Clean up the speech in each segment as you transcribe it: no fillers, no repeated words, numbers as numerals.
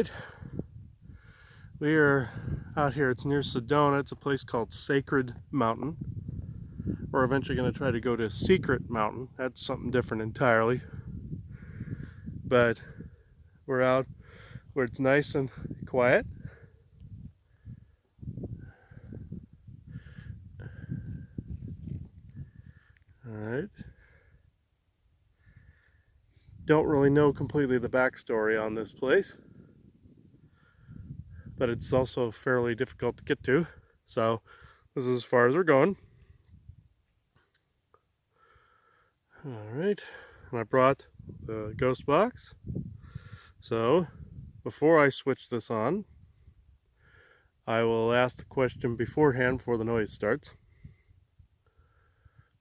right, we are out here. It's near Sedona. It's a place called Sacred Mountain. We're eventually going to try to go to Secret Mountain. That's something different entirely. But we're out where it's nice and quiet. All right. Don't really know completely the backstory on this place, but it's also fairly difficult to get to. So this is as far as we're going. All right, and I brought the ghost box. So before I switch this on, I will ask the question beforehand before the noise starts.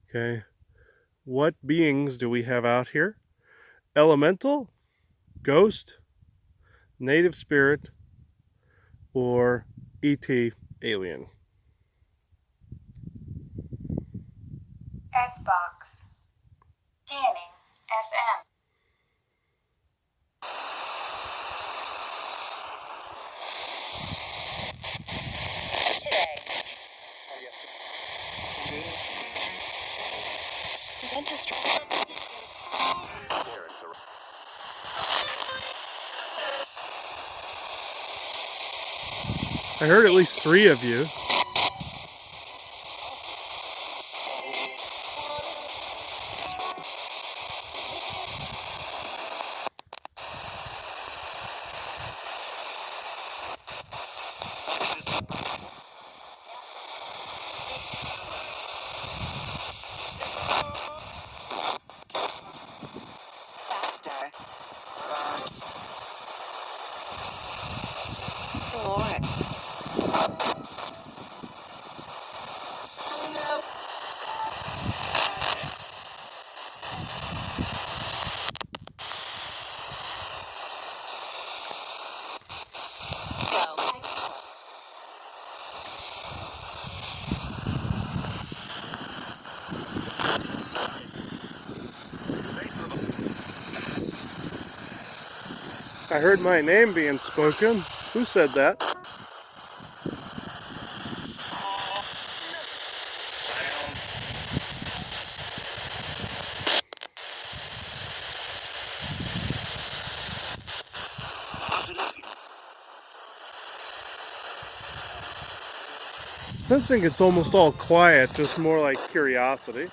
Okay, what beings do we have out here? Elemental, ghost, native spirit, or ET alien? S-Box. Scanning FM. Today. Dentistry. I heard at least 3 of you. I heard my name being spoken. Who said that? Sensing it's almost all quiet, just more like curiosity.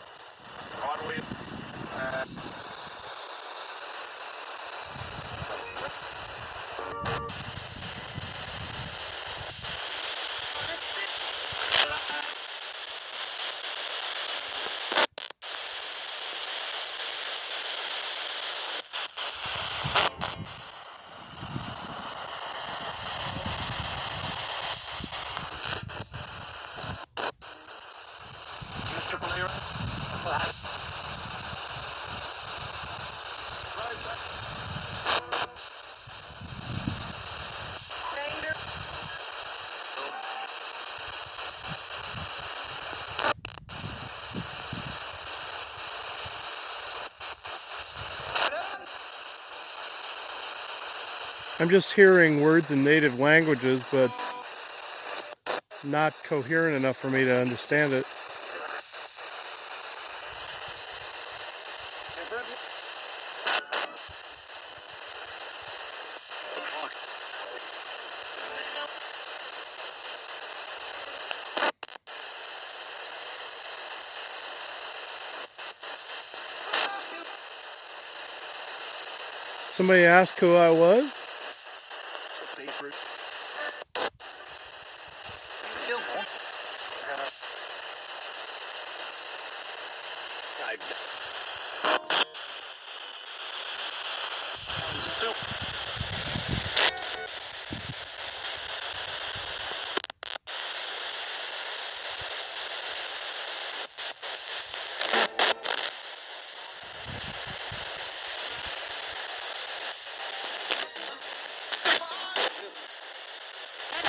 I'm just hearing words in native languages, but not coherent enough for me to understand it. Somebody asked who I was?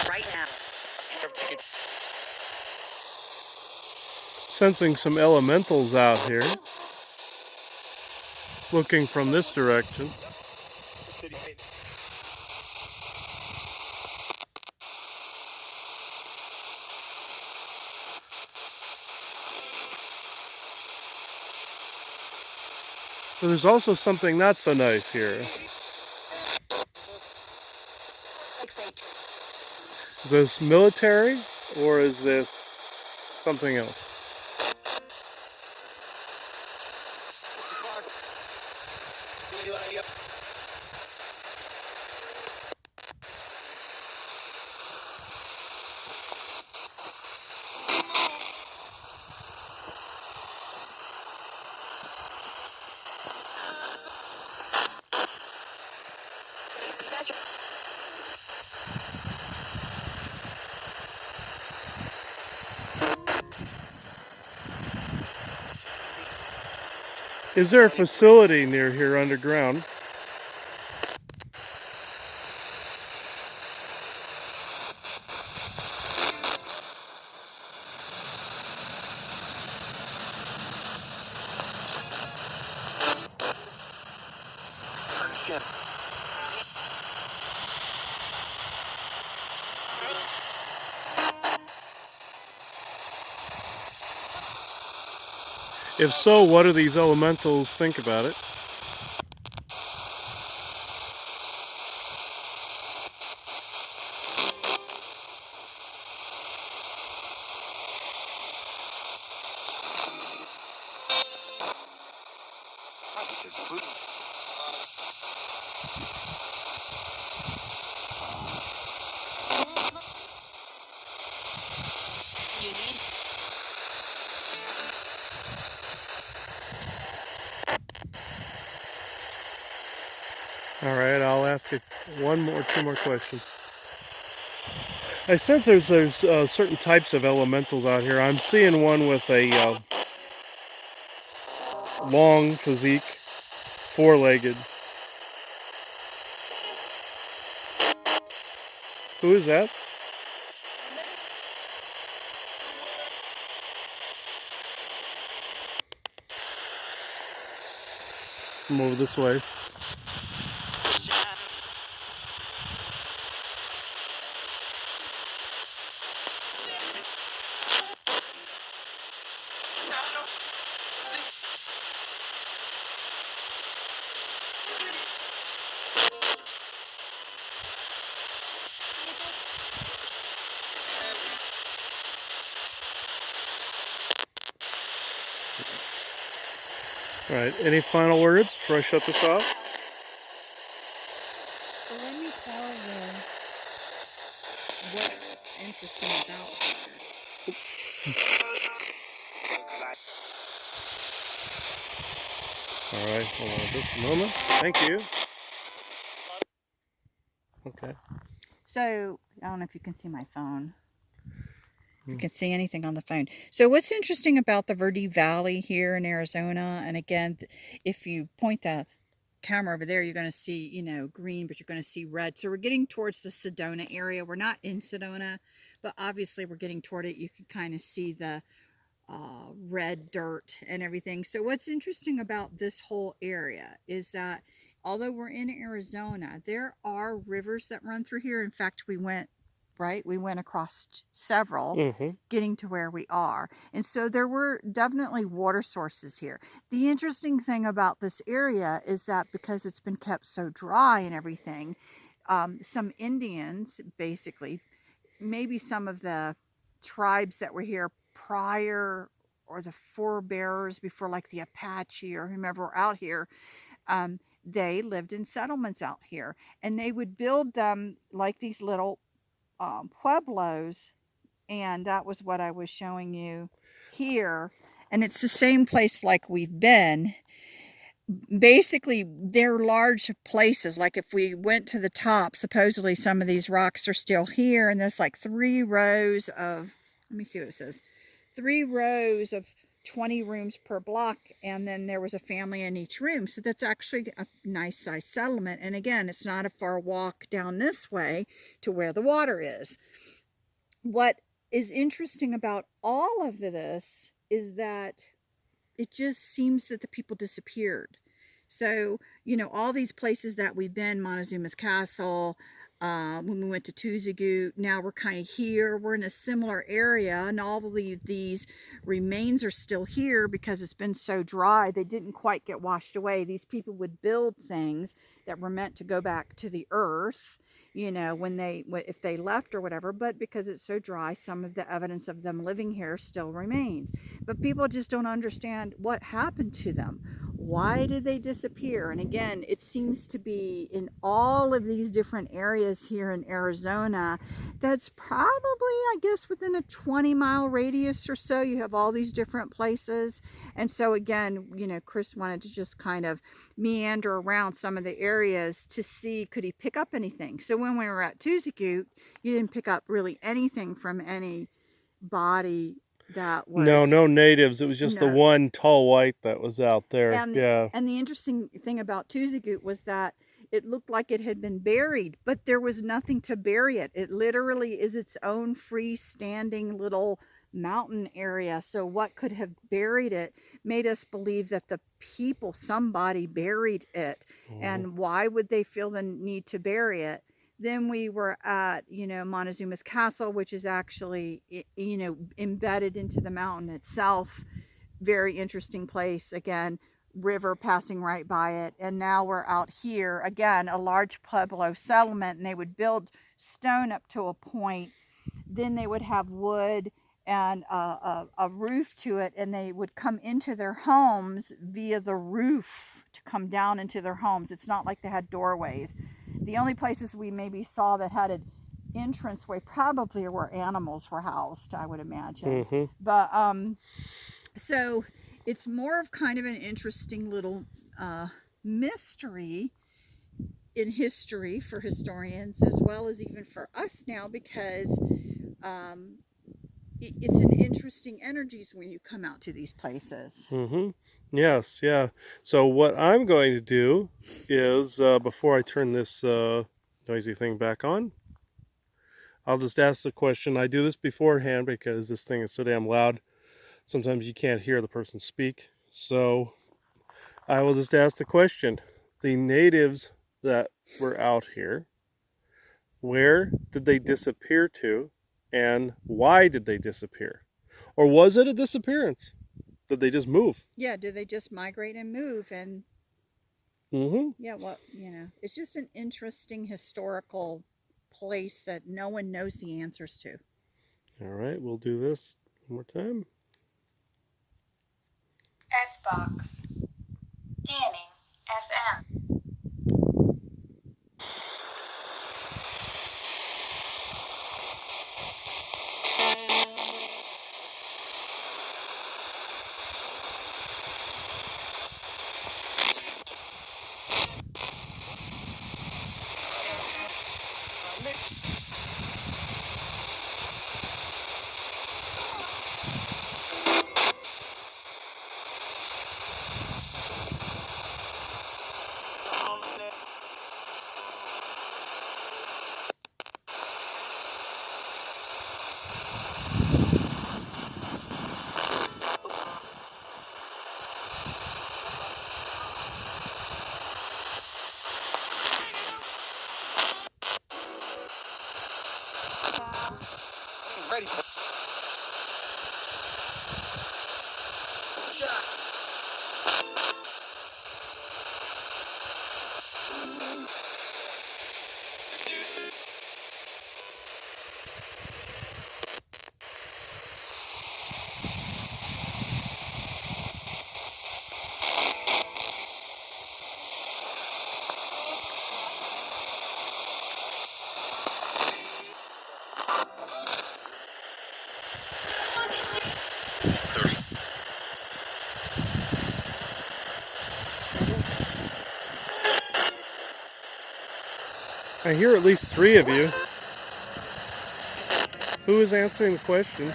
Right now. Sensing some elementals out here. Looking from this direction. But there's also something not so nice here. Is this military or is this something else? Is there a facility near here underground? If so, what do these elementals think about it? All right, I'll ask it two more questions. I sense there's certain types of elementals out here. I'm seeing one with a long physique, four-legged. Who is that? Come over this way. All right, any final words before I shut this off? So let me tell you what's interesting about All right, hold on just a moment. Thank you. Okay. So I don't know if you can see my phone. If you can see anything on the phone. So what's interesting about the Verde Valley here in Arizona, and again, if you point the camera over there, you're going to see, you know, green, but you're going to see red. So we're getting towards the Sedona area. We're not in Sedona, but obviously we're getting toward it. You can kind of see the red dirt and everything. So what's interesting about this whole area is that although we're in Arizona, there are rivers that run through here. In fact, we went across several getting to where we are. And so there were definitely water sources here. The interesting thing about this area is that because it's been kept so dry and everything, some Indians, basically, maybe some of the tribes that were here prior, or the forebearers before, like the Apache or whomever were out here, they lived in settlements out here, and they would build them like these little pueblos, and that was what I was showing you here. And it's the same place like we've been. Basically, they're large places. Like if we went to the top, supposedly some of these rocks are still here, and there's like 3 rows of, let me see what it says, 3 rows of 20 rooms per block, and then there was a family in each room. So that's actually a nice size settlement. And again, it's not a far walk down this way to where the water is. What is interesting about all of this is that it just seems that the people disappeared. So, you know, all these places that we've been, Montezuma's Castle, when we went to Tuzagoot. Now we're kind of here. We're in a similar area, and all of these remains are still here because it's been so dry. They didn't quite get washed away. These people would build things that were meant to go back to the earth, you know, if they left or whatever. But because it's so dry, some of the evidence of them living here still remains. But people just don't understand what happened to them. Why did they disappear? And again, it seems to be in all of these different areas here in Arizona. That's probably, I guess, within a 20-mile radius or so. You have all these different places. And so again, you know, Chris wanted to just kind of meander around some of the areas to see, could he pick up anything? So when we were at Tuzagoot, you didn't pick up really anything from any body that was... No natives. It was just the one tall white that was out there. And the interesting thing about Tuzagoot was that it looked like it had been buried, but there was nothing to bury it. It literally is its own freestanding little mountain area. So what could have buried it made us believe that somebody buried it. And why would they feel the need to bury it? Then we were at, you know, Montezuma's Castle, which is actually, you know, embedded into the mountain itself. Very interesting place. Again, river passing right by it. And now we're out here, again, a large Pueblo settlement, and they would build stone up to a point. Then they would have wood and a roof to it, and they would come into their homes via the roof to come down into their homes. It's not like they had doorways. The only places we maybe saw that had an entranceway probably where animals were housed, I would imagine. But so it's more of kind of an interesting little mystery in history for historians, as well as even for us now, because it's an interesting energies when you come out to these places. Yes, yeah. So what I'm going to do is, before I turn this noisy thing back on, I'll just ask the question. I do this beforehand because this thing is so damn loud. Sometimes you can't hear the person speak. So I will just ask the question. The natives that were out here, where did they disappear to, and why did they disappear? Or was it a disappearance? Did they just move? Yeah, did they just migrate and move? And yeah, well, you know, it's just an interesting historical place that no one knows the answers to. All right, we'll do this one more time. Xbox. Scanning FM. Ready. I hear at least 3 of you. Who is answering the question?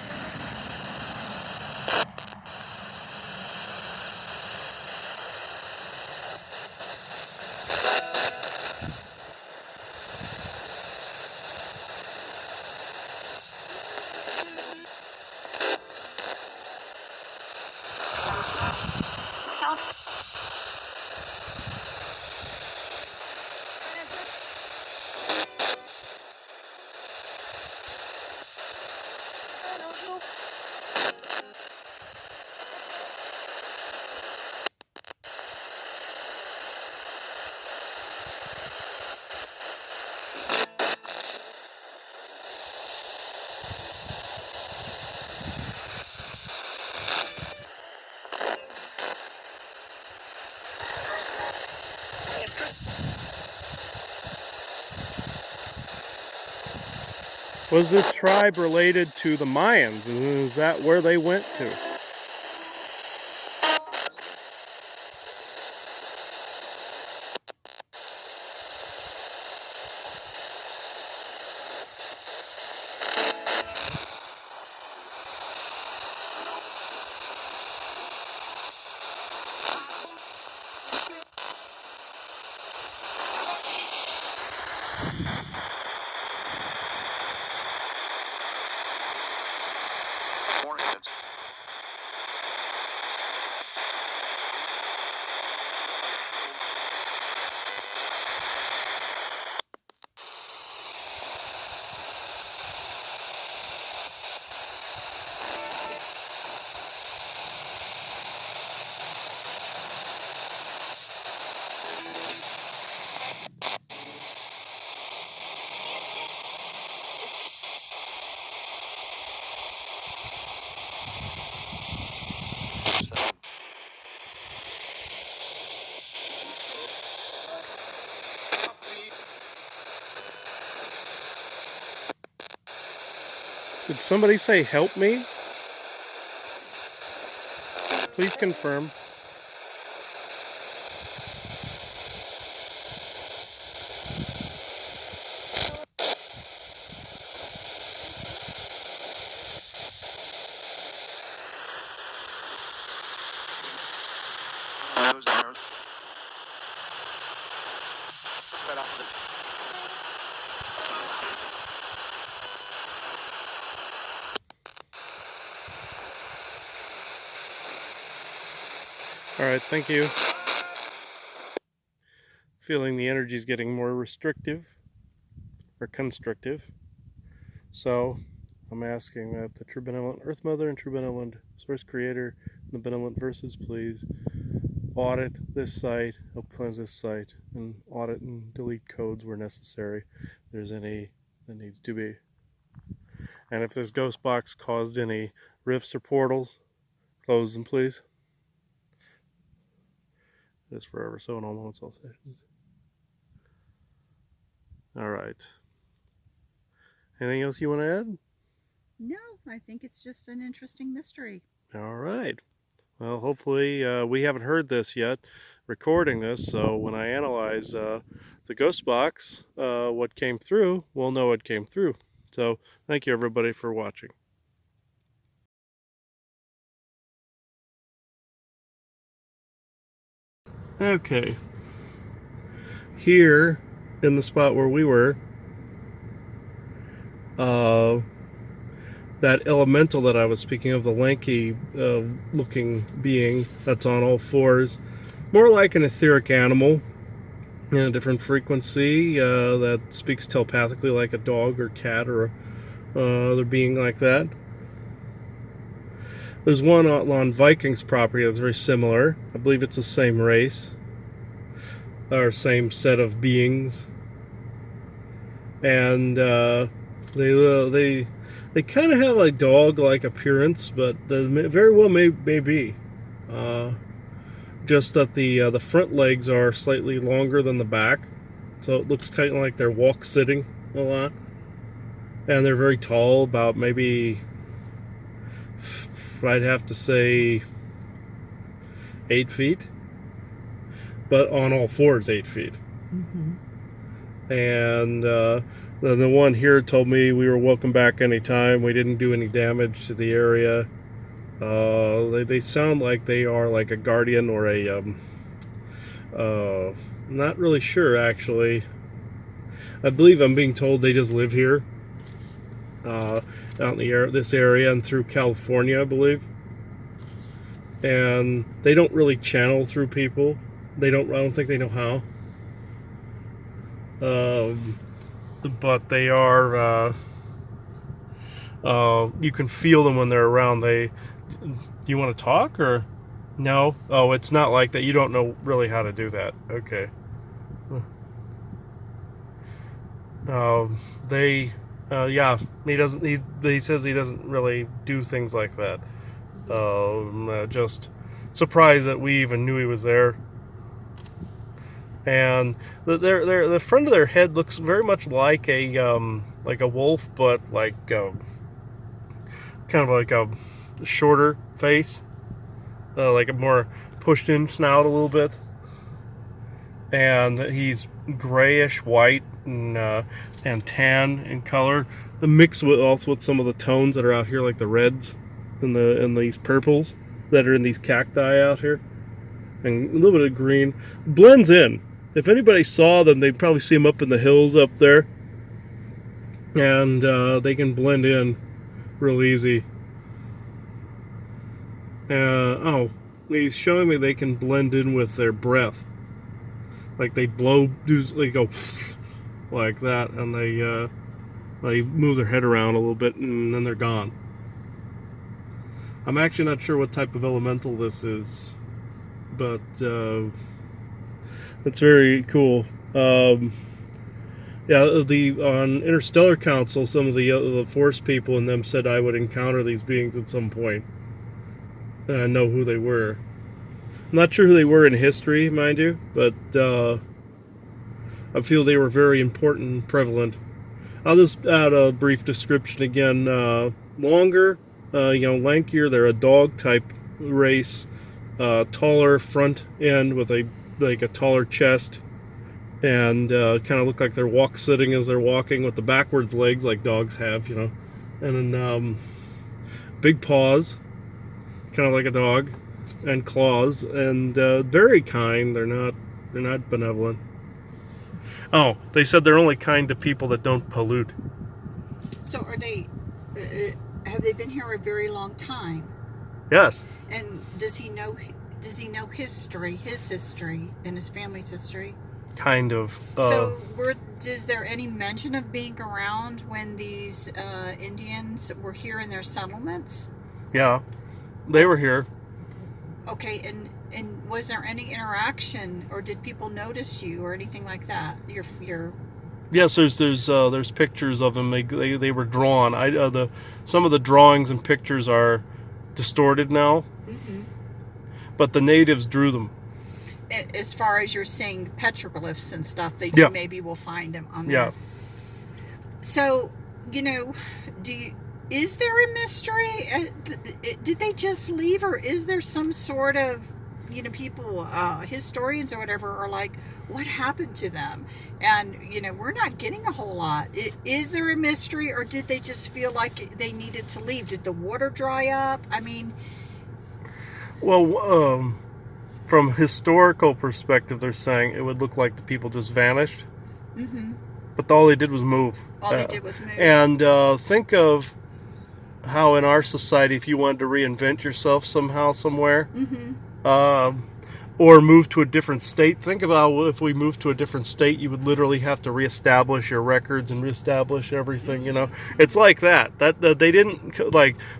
Was this tribe related to the Mayans? And is that where they went to? Did somebody say help me? Please confirm. Alright, thank you. Feeling the energy is getting more restrictive or constrictive. So I'm asking that the True Benevolent Earth Mother and True Benevolent Source Creator and the Benevolent Verses please audit this site, help cleanse this site, and audit and delete codes where necessary. If there's any that needs to be. And if this ghost box caused any rifts or portals, close them please. Just forever so in all moments, all sessions. Alright. Anything else you want to add? No, I think it's just an interesting mystery. Alright. Well, hopefully we haven't heard this yet, recording this, so when I analyze the ghost box, what came through, we'll know what came through. So, thank you everybody for watching. Okay. Here, in the spot where we were, that elemental that I was speaking of, the lanky looking being that's on all fours, more like an etheric animal in a different frequency that speaks telepathically like a dog or cat or other being like that. There's one on Vikings property that's very similar. I believe it's the same race or same set of beings, and they kind of have a dog-like appearance, but they very well may be. Just that the front legs are slightly longer than the back, so it looks kind of like they're walk-sitting a lot. And they're very tall, about maybe, I'd have to say, 8 feet. But on all fours, 8 feet. Mm-hmm. And the one here told me we were welcome back anytime. We didn't do any damage to the area. They sound like they are like a guardian or a not really sure actually. I believe I'm being told they just live here, out in this area and through California, I believe. And they don't really channel through people. I don't think they know how. But they are, you can feel them when they're around. Do you want to talk or no? Oh, it's not like that. You don't know really how to do that. Okay. Yeah, he says he doesn't really do things like that. Just surprised that we even knew he was there. and the front of their head looks very much like a wolf, but kind of like a shorter face, like a more pushed in snout a little bit, and he's grayish white and tan in color, mixed with some of the tones that are out here, like the reds and these purples that are in these cacti out here, and a little bit of green. Blends in. If anybody saw them, they'd probably see them up in the hills up there, and they can blend in real easy. He's showing me they can blend in with their breath. Like they go like that, and they move their head around a little bit, and then they're gone. I'm actually not sure what type of elemental this is, but it's very cool. On Interstellar Council, some of the Force people in them said I would encounter these beings at some point. And I know who they were. I'm not sure who they were in history, mind you, but I feel they were very important and prevalent. I'll just add a brief description again. Longer, lankier. They're a dog type race. Taller front end with a taller chest, and kind of look like they're sitting as they're walking with the backwards legs like dogs have, and then big paws, kind of like a dog, and claws, and very kind. They're not benevolent. Oh, they said they're only kind to people that don't pollute. So are they? Have they been here a very long time? Yes. And does he know history, his history, and his family's history? Kind of. So, is there any mention of being around when these Indians were here in their settlements? Yeah, they were here. Okay, and was there any interaction, or did people notice you, or anything like that? Your Yes, there's pictures of them. They were drawn. Some of the drawings and pictures are distorted now, but the natives drew them. As far as you're seeing petroglyphs and stuff, maybe we'll find them on there. Yeah. So, is there a mystery? Did they just leave, or is there some sort of, people, historians or whatever, are like, what happened to them? And, we're not getting a whole lot. Is there a mystery, or did they just feel like they needed to leave? Did the water dry up? I mean... Well, from a historical perspective, they're saying it would look like the people just vanished. Mm-hmm. But all they did was move. And think of how in our society, if you wanted to reinvent yourself somehow, somewhere, or move to a different state, think about if we moved to a different state, you would literally have to reestablish your records and reestablish everything, It's like that. They didn't,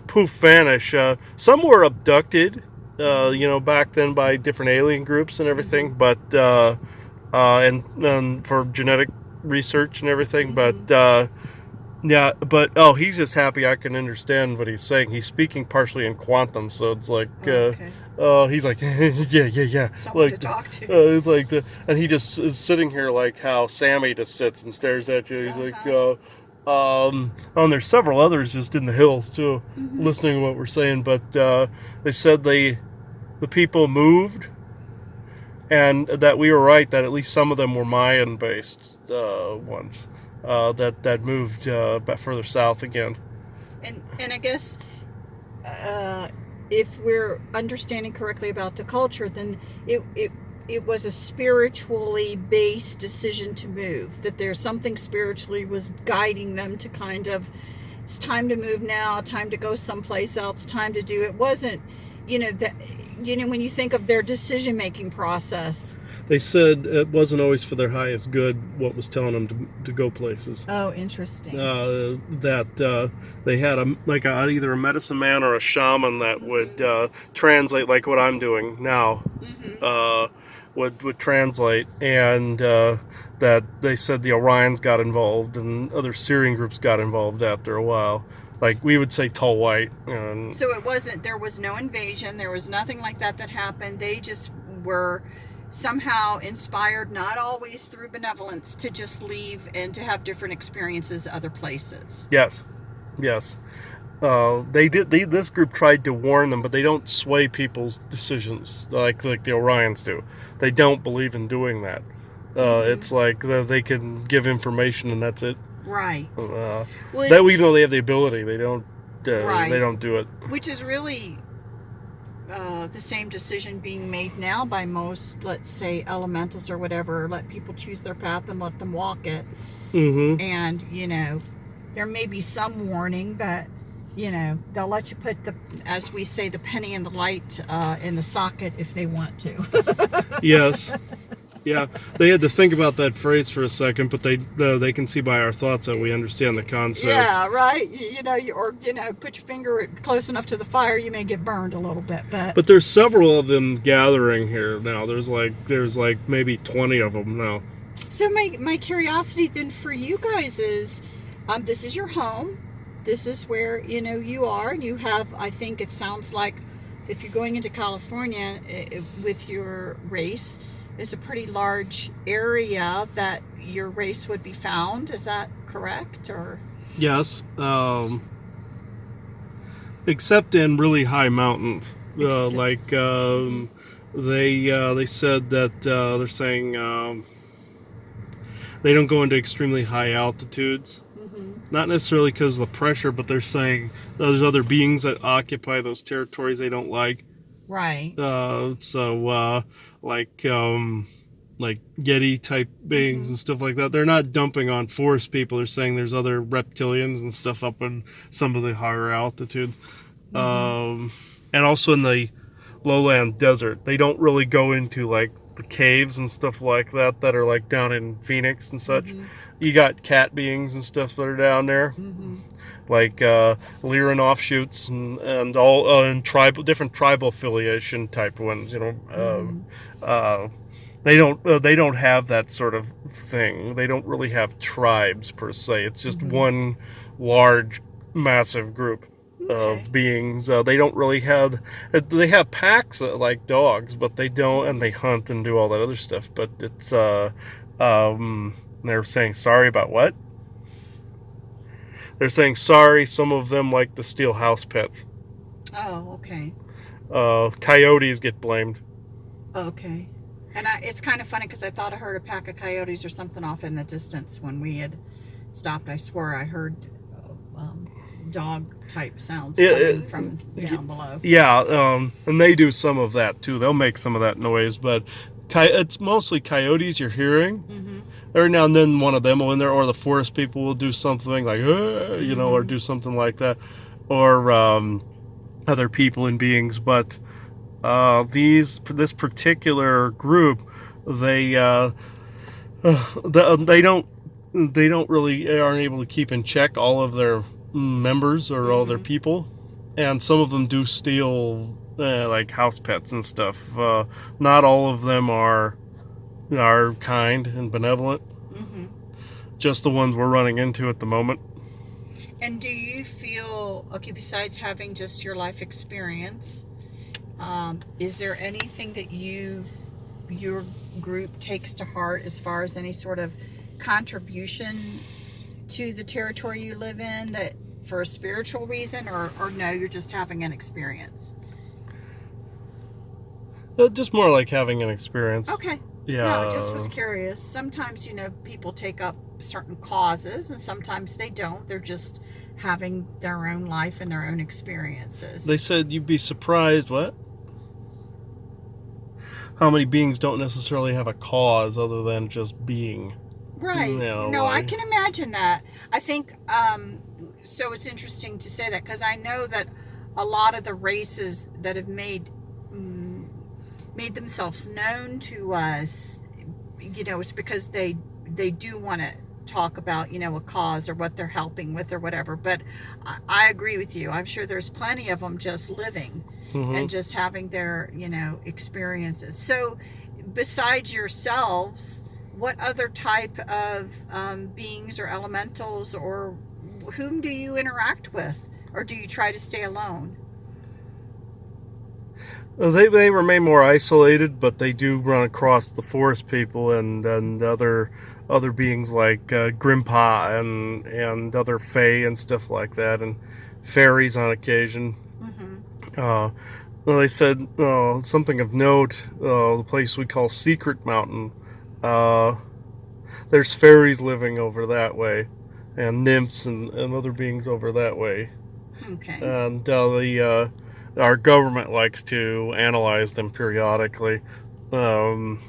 poof, vanish. Some were abducted, back then by different alien groups and everything, but and for genetic research and everything, but he's just happy I can understand what he's saying. He's speaking partially in quantum, so it's like he's like yeah someone to talk to. It's like and he just is sitting here like how Sammy just sits and stares at you. He's like and there's several others just in the hills too, listening to what we're saying, but they said the people moved, and that we were right, that at least some of them were Mayan based ones that moved back further south again. And I guess if we're understanding correctly about the culture, then it was a spiritually based decision to move, that there's something spiritually was guiding them to kind of, it's time to move now, time to go someplace else, time to do it. Wasn't, when you think of their decision-making process. They said it wasn't always for their highest good what was telling them to go places. Oh, interesting. That they had either a medicine man or a shaman that would translate, like what I'm doing now, would translate, and that they said the Orions got involved and other Syrian groups got involved after a while. Like we would say tall white. So there was no invasion, there was nothing like that happened. They just were somehow inspired, not always through benevolence, to just leave and to have different experiences other places. Yes, yes. This group tried to warn them, but they don't sway people's decisions like the Orions do. They don't believe in doing that. It's like they can give information and that's it. Right. That Well, even though they have the ability, they don't. Right. They don't do it. which is really the same decision being made now by most, let's say, elementals or whatever. Let people choose their path and let them walk it. Mm-hmm. And, you know, there may be some warning, but, you know, they'll let you put the, as we say, the penny in the light in the socket if they want to. Yes. Yeah, they had to think about that phrase for a second, but they can see by our thoughts that we understand the concept. Yeah, right. Or put your finger close enough to the fire, you may get burned a little bit. But there's several of them gathering here now. There's like maybe 20 of them now. so my curiosity then for you guys is, this is your home. This is where you are, and you have. I think it sounds like if you're going into California with your race, it's a pretty large area that your race would be found. Is that correct? Or Yes, except in really high mountains. Except- They said that they're saying they don't go into extremely high altitudes. Not necessarily because of the pressure, but they're saying there's other beings that occupy those territories they don't like. right. Like Yeti type beings and stuff like that. They're not dumping on forest people. They're saying there's other reptilians and stuff up in some of the higher altitudes. And also in the lowland desert, they don't really go into like the caves and stuff like that are like down in Phoenix and such. You got cat beings and stuff that are down there, like Lyran offshoots and all and different tribal affiliation type ones. They don't have that sort of thing. They don't really have tribes per se. It's just one large, massive group of beings. They don't really have. They have packs like dogs, but they don't, and they hunt and do all that other stuff. But it's they're saying sorry about what? They're saying sorry. Some of them like to steal house pets. Oh, okay. Coyotes get blamed. Okay. And it's kind of funny because I thought I heard a pack of coyotes or something off in the distance when we had stopped. I swore I heard dog type sounds coming from down below. Yeah, and they do some of that too. They'll make some of that noise, but it's mostly coyotes you're hearing. Every now and then one of them will in there, or the forest people will do something like, or do something like that, or other people and beings. But this particular group, they don't really aren't able to keep in check all of their members or all their people, and some of them do steal like house pets and stuff. Not all of them are kind and benevolent. Just the ones we're running into at the moment. And do you feel, okay, besides having just your life experience, is there anything that your group takes to heart as far as any sort of contribution to the territory you live in, that for a spiritual reason, or no, you're just having an experience? Just more like having an experience. Okay. Yeah. No, I just was curious. Sometimes, people take up certain causes, and sometimes they don't. They're just having their own life and their own experiences. They said you'd be surprised, what? How many beings don't necessarily have a cause other than just being. Right. No, I can imagine that. I think, so it's interesting to say that, because I know that a lot of the races that have made themselves known to us, it's because they do want to talk about, a cause or what they're helping with or whatever. But I agree with you. I'm sure there's plenty of them just living and just having their, experiences. So besides yourselves, what other type of beings or elementals, or whom do you interact with? Or do you try to stay alone? They remain more isolated, but they do run across the forest people and other beings like Grimpa and other fae and stuff like that, and fairies on occasion. Mm-hmm. Well, they said something of note. The place we call Secret Mountain. There's fairies living over that way, and nymphs and other beings over that way. Okay. And our government likes to analyze them periodically, and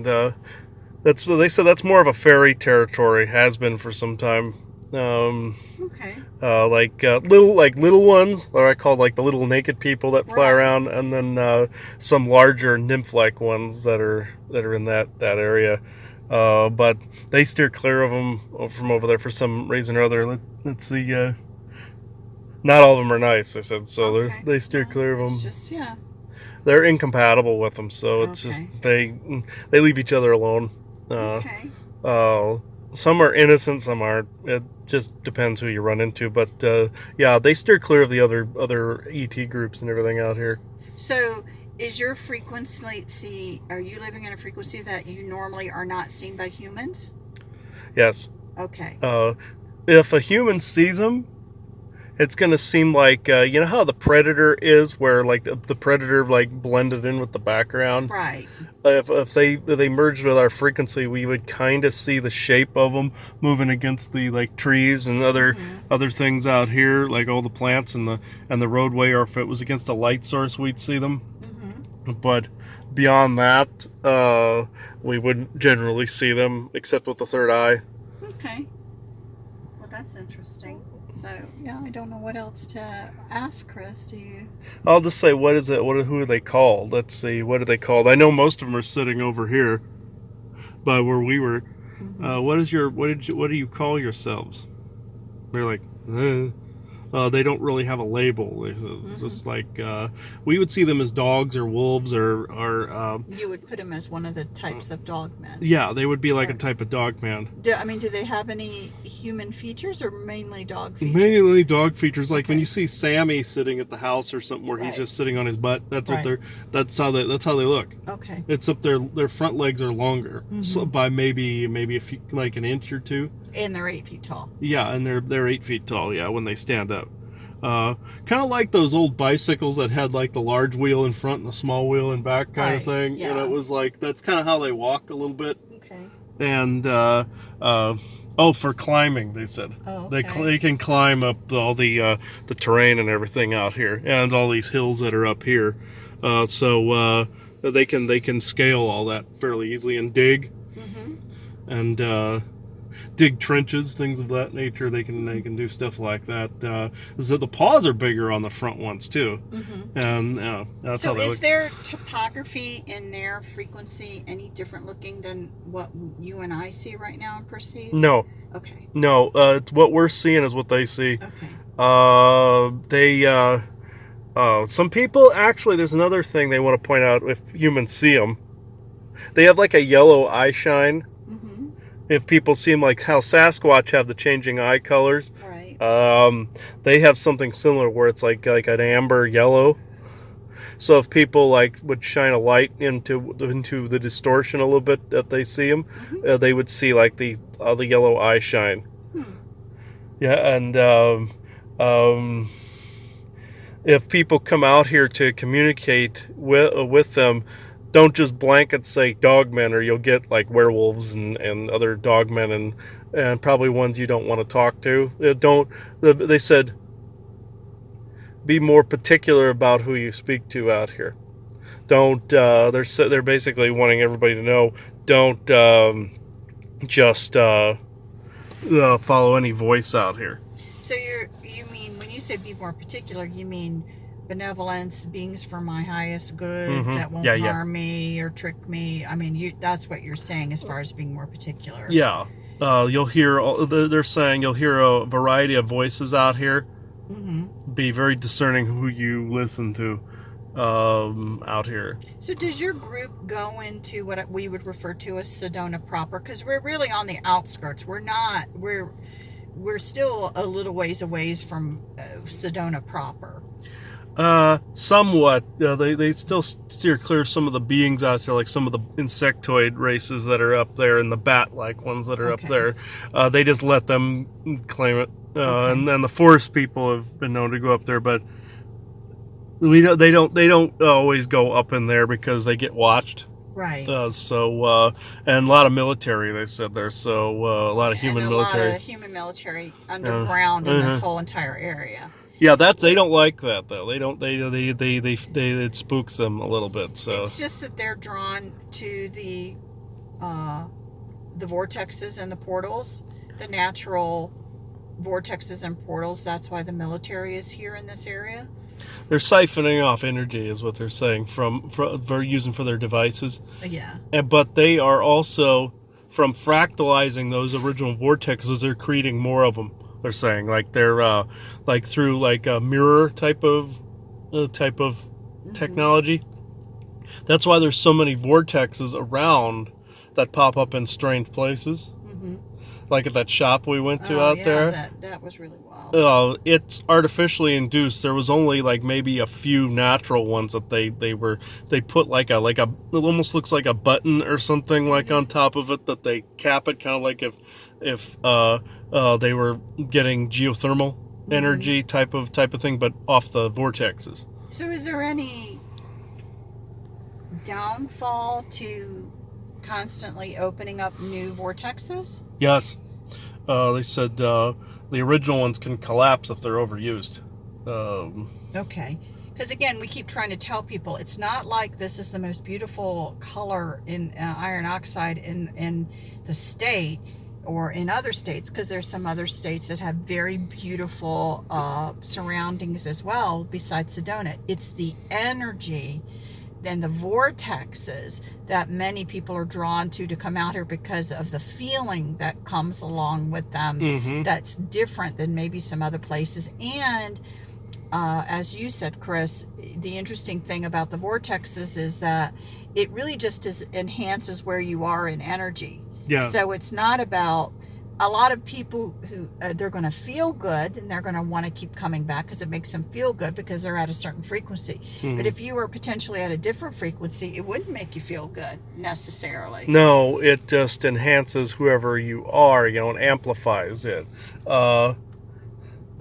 they said that's more of a fairy territory, has been for some time. Okay. Little ones, or I call like the little naked people that fly Right. around, and then some larger nymph-like ones that are in that area. But they steer clear of them from over there for some reason or other. Let's see. Not all of them are nice, they said, so Okay. they steer Well, clear of it's them. just, yeah. They're incompatible with them, so it's just Okay. they leave each other alone. Okay. Some are innocent, some aren't. It just depends who you run into. But yeah, they steer clear of the other ET groups and everything out here. So, is your frequency, are you living in a frequency that you normally are not seen by humans? Yes. Okay. If a human sees them, it's gonna seem like you know how the Predator is, where like the Predator like blended in with the background. Right. If they merged with our frequency, we would kind of see the shape of them moving against the like trees and other things out here, like all the plants and the roadway, or if it was against a light source, we'd see them. Mm-hmm. But beyond that, we wouldn't generally see them except with the third eye. Okay. Well, that's interesting. So, yeah, I don't know what else to ask, Chris. Do you? I'll just say, what is it? Who are they called? Let's see, what are they called? I know most of them are sitting over here, by where we were. Mm-hmm. What do you call yourselves? They're like, they don't really have a label. It's just like we would see them as dogs or wolves or You would put him as one of the types of dog men. yeah, they would be like a Right. type of dog man. Do they have any human features or mainly dog features? Mainly dog features, like when Okay. you see Sammy sitting at the house or something where he's Right. just sitting on his butt. That's what Right. that's how they look. Okay. Except their front legs are longer, so by maybe a few, like an inch or two. And they're 8 feet tall. Yeah, and they're 8 feet tall. Yeah, when they stand up, kind of like those old bicycles that had like the large wheel in front and the small wheel in back, kind of Right, thing. yeah. And it was like that's kind of how they walk a little bit. Okay. And for climbing, they said Oh, they okay. they can climb up all the terrain and everything out here, and all these hills that are up here. So they can scale all that fairly easily and dig. Mm-hmm. And dig trenches, things of that nature. They can do stuff like that. So the paws are bigger on the front ones too, Mm-hmm. and that's how So they is look. their topography in their frequency any different looking than what you and I see right now and perceive? No, Okay. it's what we're seeing is what they see. Okay. Some people actually. There's another thing they want to point out. If humans see them, they have like a yellow eye shine. Mm-hmm. If people see them, like how Sasquatch have the changing eye colors. Right. They have something similar where it's like an amber yellow. So if people like would shine a light into the distortion a little bit that they see them, Mm-hmm. they would see like the yellow eye shine. Hmm. Yeah, and if people come out here to communicate with them, don't just blanket say dogmen, or you'll get like werewolves and other dogmen and probably ones you don't want to talk to. They said, be more particular about who you speak to out here. Don't. They're basically wanting everybody to know. Don't just follow any voice out here. So you mean when you say be more particular, you mean benevolence, beings for my highest good Mhm. that won't Yeah, yeah. harm me or trick me. I mean, that's what you're saying as far as being more particular. Yeah. You'll hear. They're saying you'll hear a variety of voices out here. Mm-hmm. Be very discerning who you listen to out here. So does your group go into what we would refer to as Sedona proper? Because we're really on the outskirts. We're not. We're still a little ways away from Sedona proper. Somewhat. They still steer clear of some of the beings out there, like some of the insectoid races that are up there and the bat-like ones that are up Okay. there. They just let them claim it. Okay. And then the forest people have been known to go up there, but they don't always go up in there because they get watched. Right. And a lot of military, they said there. So a lot of human and military. a lot of human military underground in this whole entire area. Yeah, they don't like that though. They don't. They it spooks them a little bit. So It's just that they're drawn to the vortexes and the portals, the natural vortexes and portals. That's why the military is here in this area. they're siphoning off energy, is what they're saying for using for their devices. Yeah. But they are also from fractalizing those original vortexes. They're creating more of them. They're saying like they're like through like a mirror type of technology. That's why there's so many vortexes around that pop up in strange places. Mm-hmm. Like at that shop we went to out there. That was really wild. It's artificially induced. There was only like maybe a few natural ones that they put like a it almost looks like a button or something like on top of it that they cap it, kind of like if they were getting geothermal energy type of thing, but off the vortexes. So is there any downfall to constantly opening up new vortexes? Yes. They said the original ones can collapse if they're overused. Okay. Because again, we keep trying to tell people it's not like this is the most beautiful color in iron oxide in the state or in other states, because there's some other states that have very beautiful surroundings as well besides Sedona. It's the energy, then the vortexes that many people are drawn to come out here because of the feeling that comes along with them. That's different than maybe some other places. And as you said, Chris, the interesting thing about the vortexes is that it really just enhances where you are in energy. Yeah. So it's not about a lot of people who they're going to feel good and they're going to want to keep coming back because it makes them feel good because they're at a certain frequency. But if you were potentially at a different frequency, it wouldn't make you feel good necessarily. No, it just enhances whoever you are, and amplifies it.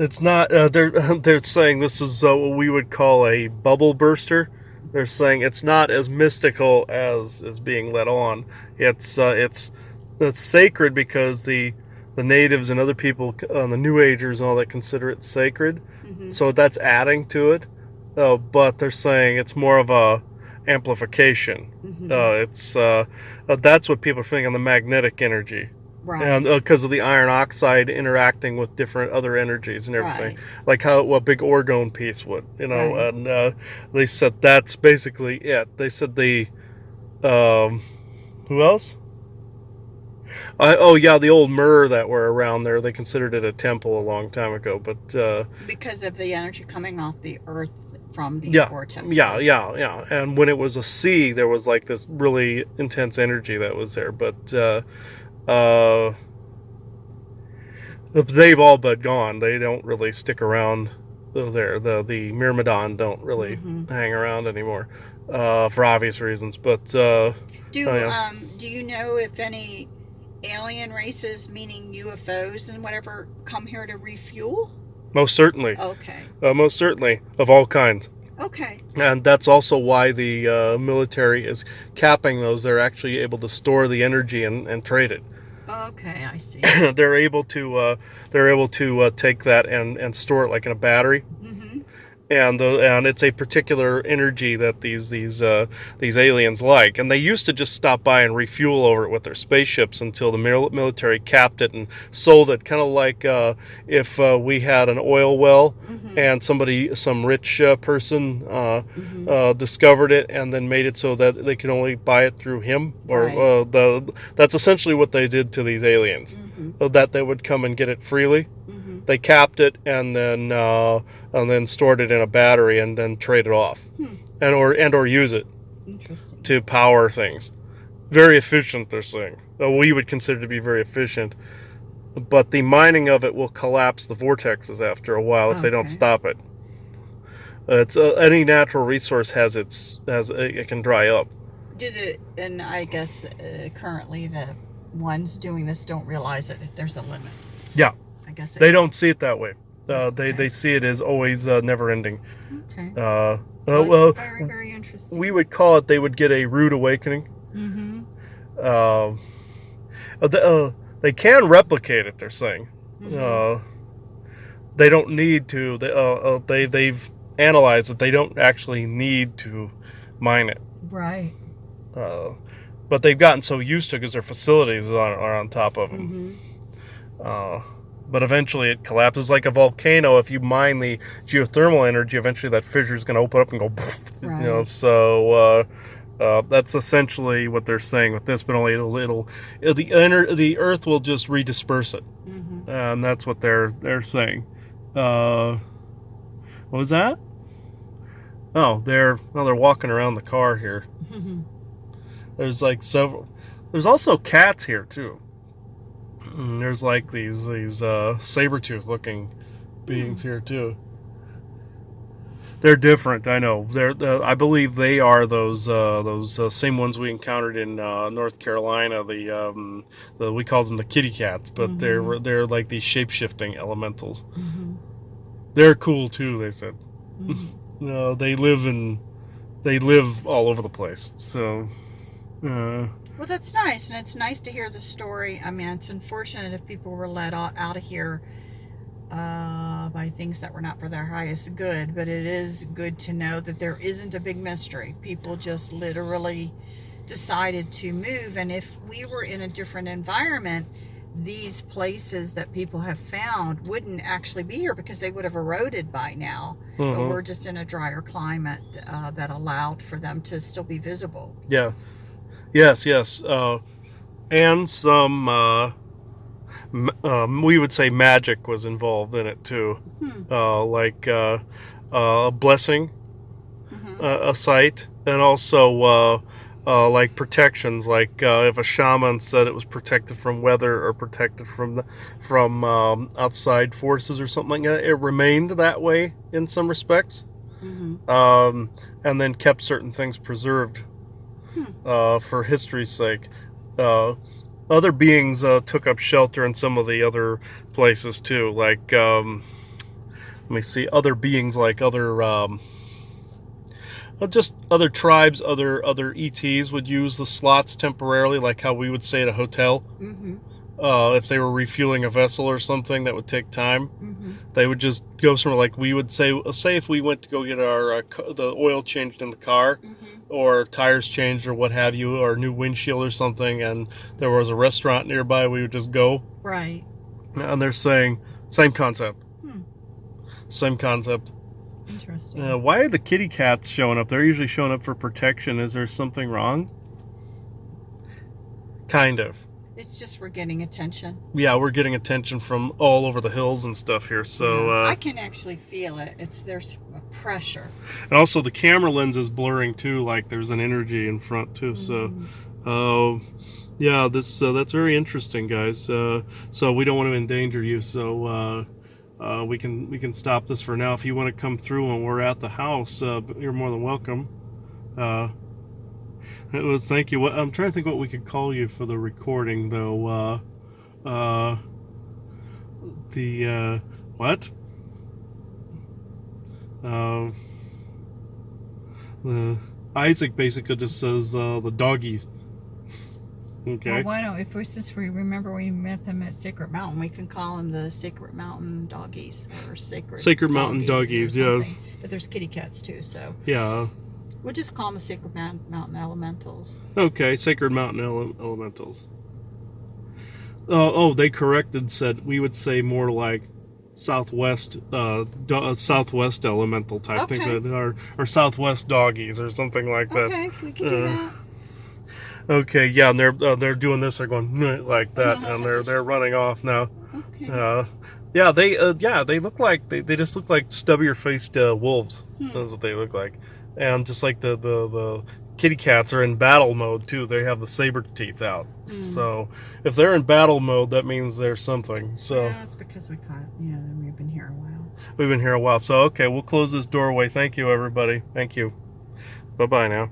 It's not. They're saying this is what we would call a bubble burster. They're saying it's not as mystical as is being let on. It's sacred because the natives and other people, the New Agers and all that, consider it sacred. So that's adding to it. But they're saying it's more of a amplification. It's that's what people are thinking on the magnetic energy. Right. And because of the iron oxide interacting with different other energies and everything, like how a big orgone piece would, Right. and they said that's basically it. They said who else? The old myrrh that were around there, they considered it a temple a long time ago, but because of the energy coming off the earth from these vortexes. Yeah. And when it was a sea, there was like this really intense energy that was there, but they've all but gone. They don't really stick around there. The Myrmidon don't really hang around anymore for obvious reasons. But do you know if any alien races, meaning UFOs and whatever, come here to refuel? Most certainly. Okay. Most certainly, of all kinds. Okay. And that's also why the military is capping those. They're actually able to store the energy and trade it. Okay, I see. They're able to take that and store it like in a battery. And it's a particular energy that these aliens like, and they used to just stop by and refuel over it with their spaceships until the military capped it and sold it, kind of like if we had an oil well and some rich person discovered it and then made it so that they could only buy it through him, or that's essentially what they did to these aliens, that they would come and get it freely. They capped it and then stored it in a battery and then trade it off, or use it to power things. Very efficient, they're saying. We would consider to be very efficient, but the mining of it will collapse the vortexes after a while if they don't stop it. It's any natural resource it can dry up. And I guess currently the ones doing this don't realize that there's a limit. Yeah, I guess they don't see it that way. They see it as always never ending. Okay. Well, it's very, very interesting. we would call it, they would get a rude awakening. Mm-hmm. They can replicate it, they're saying. Mm-hmm. They don't need to. They've analyzed that they don't actually need to mine it. Right. But they've gotten so used to it because their facilities are on top of them. Mm-hmm. But eventually it collapses like a volcano. If you mine the geothermal energy, eventually that fissure is going to open up and go, Right. you know. So that's essentially what they're saying with this. But only the Earth will just redisperse it, Mm-hmm. and that's what they're saying. What was that? Oh, they're walking around the car here. There's like several. There's also cats here too. And there's like these saber-tooth looking beings here too. They're different, I know. I believe they are those same ones we encountered in North Carolina. We called them the kitty cats, but they're like these shape-shifting elementals. Mm-hmm. They're cool too, they said. Mm-hmm. They live all over the place. So. Well, that's nice, and it's nice to hear the story. I mean, it's unfortunate if people were let out of here by things that were not for their highest good, but it is good to know that there isn't a big mystery. People just literally decided to move, and if we were in a different environment, these places that people have found wouldn't actually be here because they would have eroded by now. But we're just in a drier climate that allowed for them to still be visible. Yeah. Yes. And some, we would say magic was involved in it too. Like a blessing, a sight, and also like protections. Like if a shaman said it was protected from weather or protected from outside forces or something like that, it remained that way in some respects. And then kept certain things preserved. For history's sake. Other beings took up shelter in some of the other places too. Like, let me see, other beings like just other tribes, other ETs would use the slots temporarily, like how we would say at a hotel. If they were refueling a vessel or something that would take time, they would just go somewhere. Like we would say if we went to go get our the oil changed in the car, or tires changed or what have you, or a new windshield or something, and there was a restaurant nearby, we would just go. Right. And they're saying same concept. Same concept. Interesting. Why are the kitty cats showing up? They're usually showing up for protection. Is there something wrong? Kind of. It's just we're getting attention. Yeah, we're getting attention from all over the hills and stuff here. So I can actually feel it. There's a pressure. And also the camera lens is blurring too. Like there's an energy in front too. So, yeah, that's very interesting, guys. So we don't want to endanger you. So we can stop this for now. If you want to come through when we're at the house, you're more than welcome. Thank you. I'm trying to think what we could call you for the recording, though. What? Isaac basically just says the doggies. Okay. Well, why don't since we remember we met them at Sacred Mountain, we can call them the Sacred Mountain Doggies or Sacred Mountain Doggies. Yes. But there's kitty cats too, so yeah. We'll just call them the Sacred Mountain Elementals. Okay, Sacred Mountain Elementals. They corrected, said we would say more like Southwest Southwest Elemental type thing, or Southwest Doggies or something like that. Okay, we can do that. Okay, yeah, and they're doing this. They're going like that, and they're running off now. Okay. Yeah, they look like they just look like stubbier faced wolves. That's what they look like. And just like the kitty cats are in battle mode too. They have the saber teeth out. So if they're in battle mode, that means there's something. So Yeah, it's because we caught, you know, we've been here a while. we've been here a while. So okay, we'll close this doorway. Thank you, everybody. Thank you. Bye-bye now.